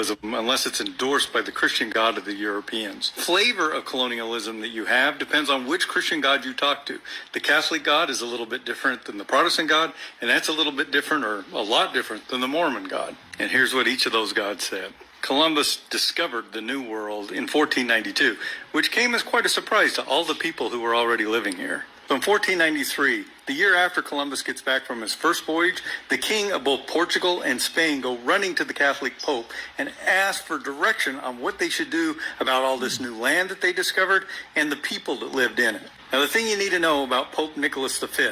colonialism unless it's endorsed by the Christian God of the Europeans. Flavor of colonialism that you have depends on which Christian God you talk to. The Catholic God is a little bit different than the Protestant God, and that's a little bit different, or a lot different, than the Mormon God. And here's what each of those gods said. Columbus discovered the New World in 1492, which came as quite a surprise to all the people who were already living here. So in 1493, the year after Columbus gets back from his first voyage, the king of both Portugal and Spain go running to the Catholic Pope and ask for direction on what they should do about all this new land that they discovered and the people that lived in it. Now, the thing you need to know about Pope Nicholas V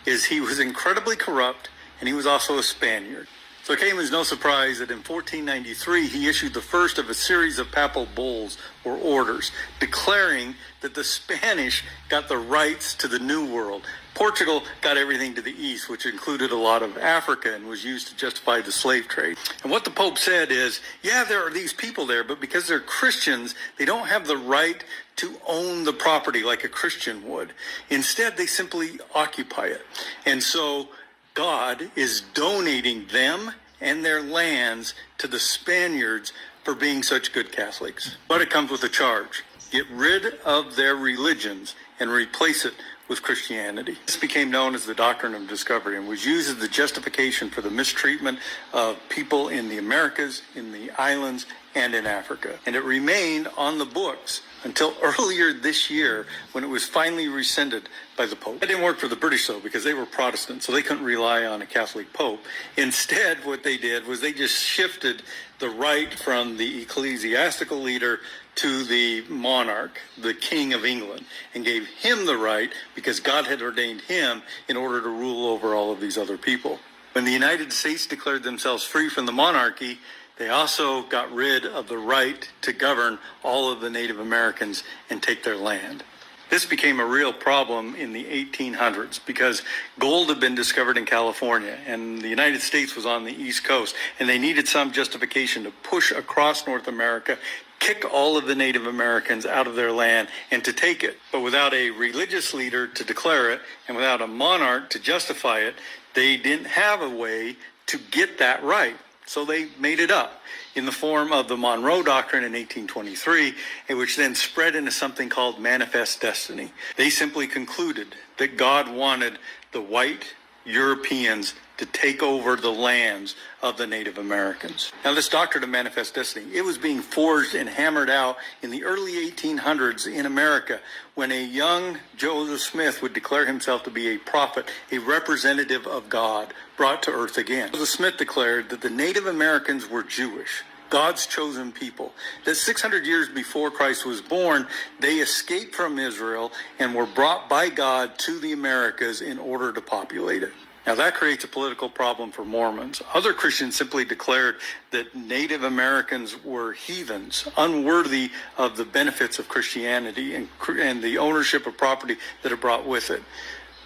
is he was incredibly corrupt, and he was also a Spaniard. So it came as no surprise that in 1493 he issued the first of a series of papal bulls or orders declaring that the Spanish got the rights to the New World. Portugal got everything to the east, which included a lot of Africa and was used to justify the slave trade. And what the Pope said is, yeah, there are these people there, but because they're Christians, they don't have the right to own the property like a Christian would. Instead, they simply occupy it. And so God is donating them and their lands to the Spaniards for being such good Catholics. But it comes with a charge. Get rid of their religions and replace it with Christianity. This became known as the doctrine of discovery and was used as the justification for the mistreatment of people in the Americas, in the islands, and in Africa. And it remained on the books until earlier this year when it was finally rescinded by the Pope. That didn't work for the British, though, because they were Protestant, so they couldn't rely on a Catholic Pope. Instead, what they did was they just shifted the right from the ecclesiastical leader to the monarch, the King of England, and gave him the right because God had ordained him in order to rule over all of these other people. When the United States declared themselves free from the monarchy, they also got rid of the right to govern all of the Native Americans and take their land. This became a real problem in the 1800s because gold had been discovered in California and the United States was on the East Coast, and they needed some justification to push across North America, kick all of the Native Americans out of their land, and to take it. But without a religious leader to declare it and without a monarch to justify it, they didn't have a way to get that right. So they made it up in the form of the Monroe Doctrine in 1823, which then spread into something called Manifest Destiny. They simply concluded that God wanted the white Europeans to take over the lands of the Native Americans. Now, this doctrine of Manifest Destiny, it was being forged and hammered out in the early 1800s in America when a young Joseph Smith would declare himself to be a prophet, a representative of God, brought to earth again. Joseph Smith declared that the Native Americans were Jewish, God's chosen people, that 600 years before Christ was born, they escaped from Israel and were brought by God to the Americas in order to populate it. Now that creates a political problem for Mormons. Other Christians simply declared that Native Americans were heathens, unworthy of the benefits of Christianity and the ownership of property that it brought with it.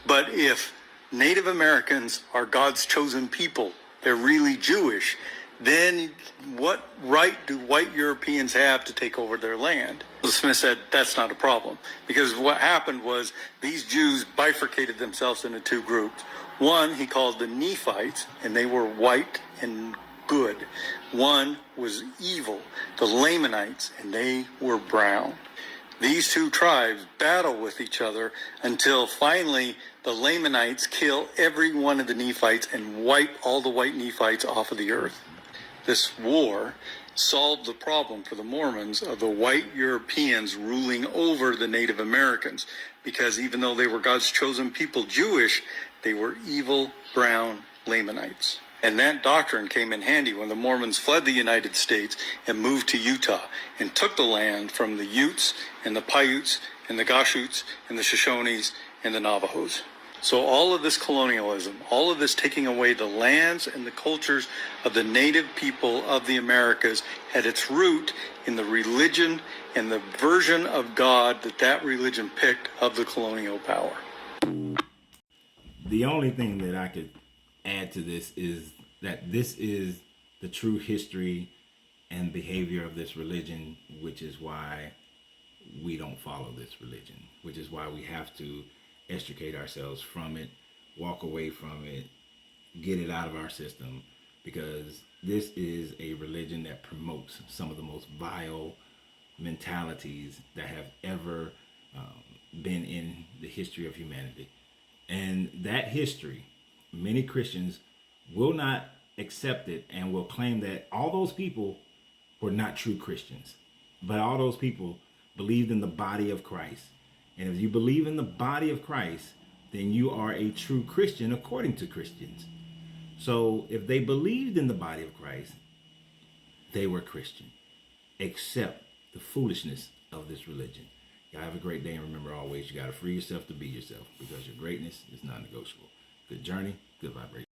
But if Native Americans are God's chosen people, they're really Jewish, then what right do white Europeans have to take over their land? Smith said that's not a problem, because what happened was these Jews bifurcated themselves into two groups. One he called the Nephites, and they were white and good. One was evil, the Lamanites, and they were brown. These two tribes battle with each other until finally the Lamanites kill every one of the Nephites and wipe all the white Nephites off of the earth. This war solved the problem for the Mormons of the white Europeans ruling over the Native Americans, because even though they were God's chosen people, Jewish, they were evil, brown Lamanites. And that doctrine came in handy when the Mormons fled the United States and moved to Utah and took the land from the Utes and the Paiutes and the Goshutes and the Shoshones and the Navajos. So all of this colonialism, all of this taking away the lands and the cultures of the native people of the Americas had its root in the religion and the version of God that religion picked of the colonial power. The only thing that I could add to this is that this is the true history and behavior of this religion, which is why we don't follow this religion, which is why we have to extricate ourselves from it, walk away from it, get it out of our system, because this is a religion that promotes some of the most vile mentalities that have ever been in the history of humanity. And that history, many Christians will not accept it and will claim that all those people were not true Christians. But all those people believed in the body of Christ. And if you believe in the body of Christ, then you are a true Christian according to Christians. So if they believed in the body of Christ, they were Christian. Accept the foolishness of this religion. Y'all have a great day, and remember always, you got to free yourself to be yourself, because your greatness is non-negotiable. Good journey, good vibration.